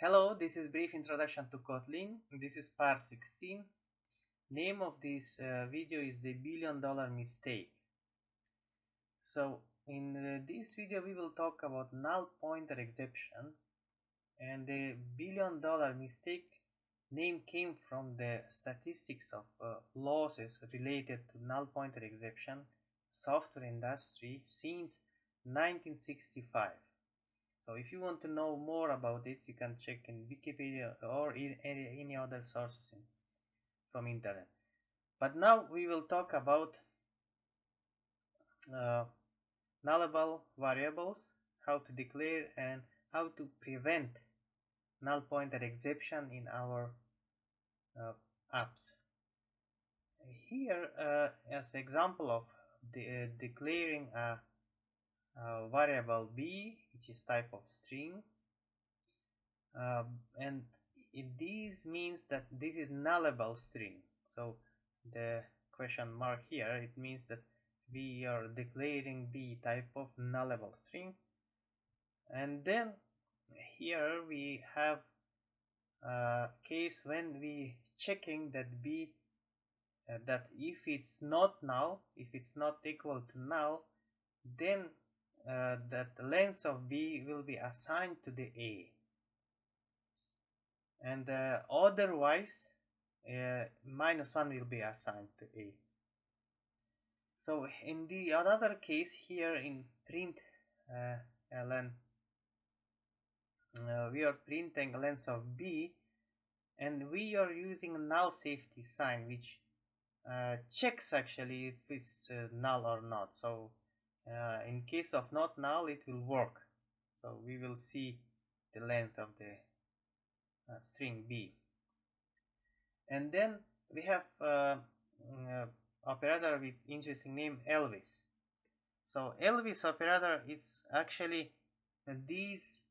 Hello, this is brief introduction to Kotlin. This is part 16. Name of this video is the $1 billion mistake. So in this video we will talk about null pointer exception, and the $1 billion mistake name came from the statistics of losses related to null pointer exception software industry since 1965. So if you want to know more about it, you can check in Wikipedia or in any other sources from internet. But now we will talk about nullable variables, how to declare and how to prevent null pointer exception in our apps. Here, as example of declaring a variable b, which is type of string, and this means that this is nullable string. So the question mark here, it means that we are declaring b type of nullable string. And then here we have a case when we checking that b that if it's not null, if it's not equal to null, then that the length of b will be assigned to the a, and otherwise -1 will be assigned to a. So in the other case here in print ln, we are printing length of b, and we are using null safety sign, which checks actually if it's null or not. So in case of not null, it will work. So we will see the length of the string b. And then we have operator with interesting name Elvis. So Elvis operator, it's actually this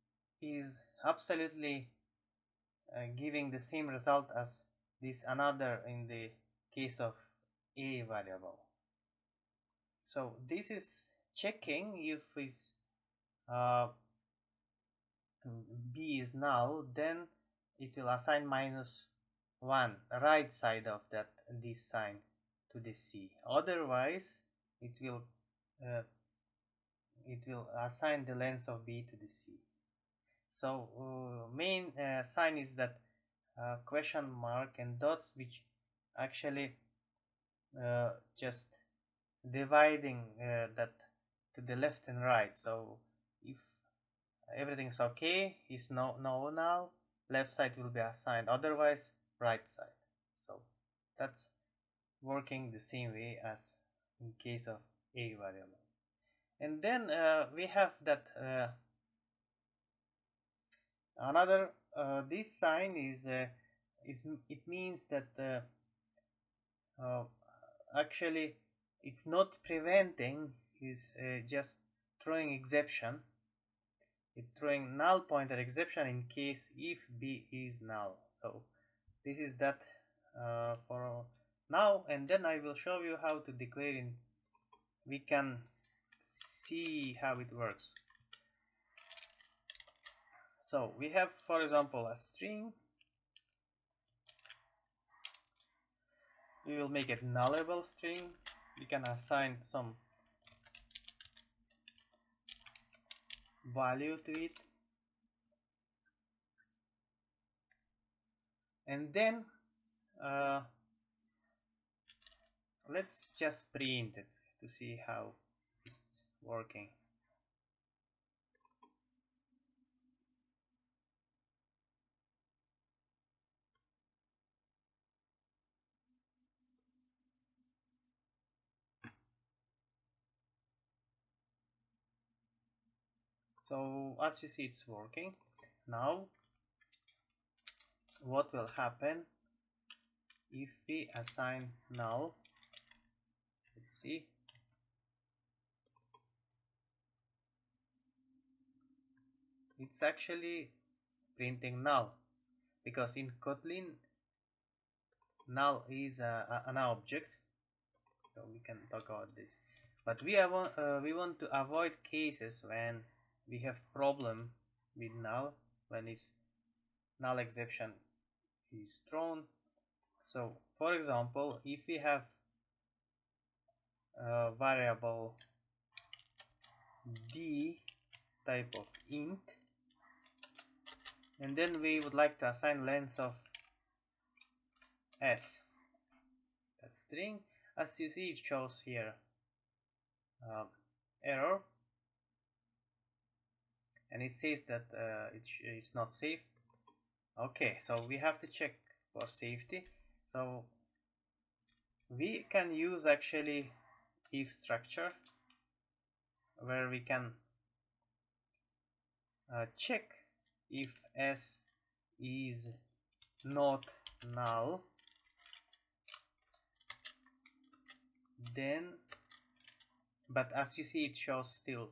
is absolutely giving the same result as this another in the case of a variable. So this is checking if is b is null, then it will assign -1 right side of that this sign to the c. Otherwise it will assign the length of b to the c. So main sign is that question mark and dots, which actually just dividing that to the left and right. So if everything's okay, is no null, left side will be assigned, otherwise right side. So that's working the same way as in case of a variable. And then we have that another this sign is it means that actually it's not preventing, is just throwing exception. It's throwing null pointer exception in case if b is null. So this is that for now, and then I will show you how to declare in. We can see how it works. So we have, for example, a string. We will make it nullable string. We can assign some value to it, and then let's just print it to see how it's working. So as you see, it's working. Now what will happen if we assign null? Let's see. It's actually printing null, because in Kotlin null is an object. So we can talk about this, but we want to avoid cases when we have problem with null, when it's null exception is thrown. So for example, if we have a variable d type of int, and then we would like to assign length of s, that string, as you see it shows here error, and it says that it's not safe. Okay, so we have to check for safety. So we can use actually if structure, where we can check if s is not null, then, but as you see it shows still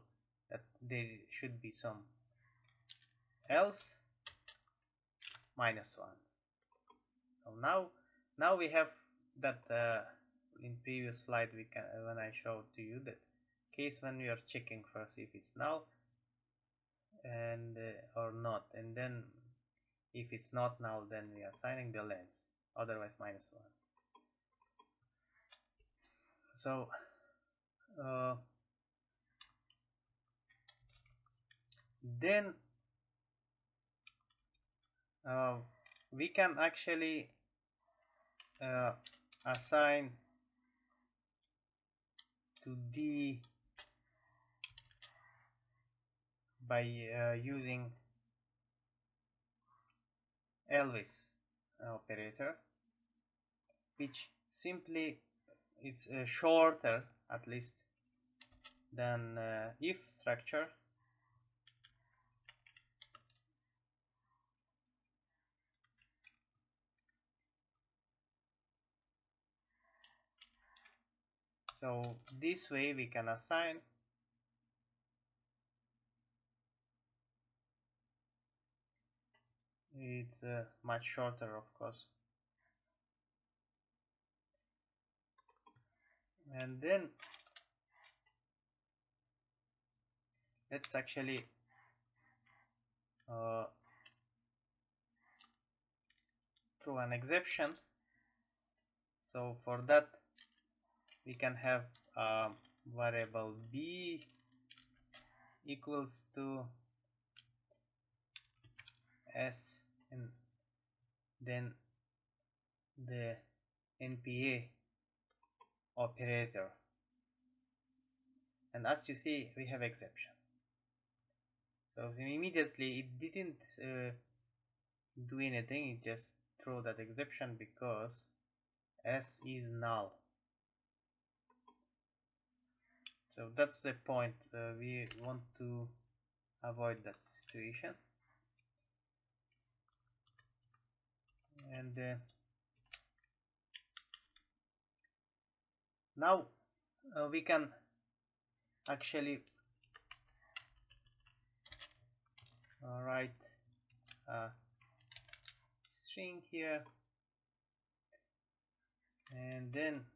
that there should be some else -1. So now we have that in previous slide we can, when I showed to you that case when we are checking first if it's null and or not, and then if it's not null then we are assigning the length, otherwise -1. So then we can actually assign to d by using Elvis operator, which simply it's shorter at least than if structure. So this way we can assign it's much shorter, of course. And then let's actually throw an exception. So for that we can have variable b equals to s, and then the NPA operator, and as you see we have exception. So immediately it didn't do anything, it just threw that exception because s is null. So that's the point, we want to avoid that situation. And now we can actually write a string here, and then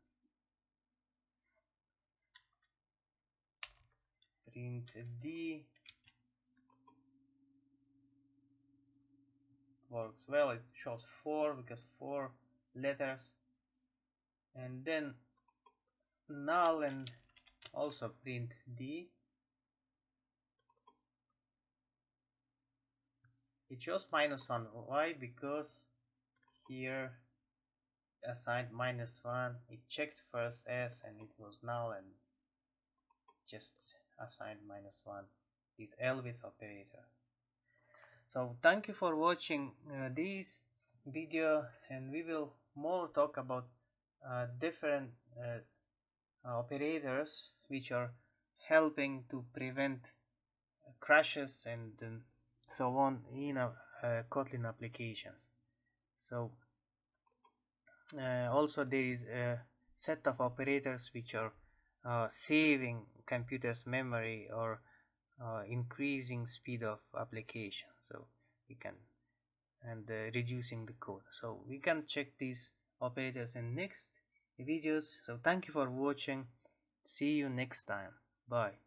print d. Works well, it shows 4 because 4 letters, and then null, and also print d. It shows -1. Why? Because here assigned -1, it checked first s and it was null and just assigned -1 with Elvis operator. So thank you for watching this video, and we will more talk about different operators which are helping to prevent crashes and so on in Kotlin applications. So also there is a set of operators which are saving computers memory or increasing speed of application, so we can, and reducing the code. So we can check these operators in next videos. So thank you for watching, see you next time, bye.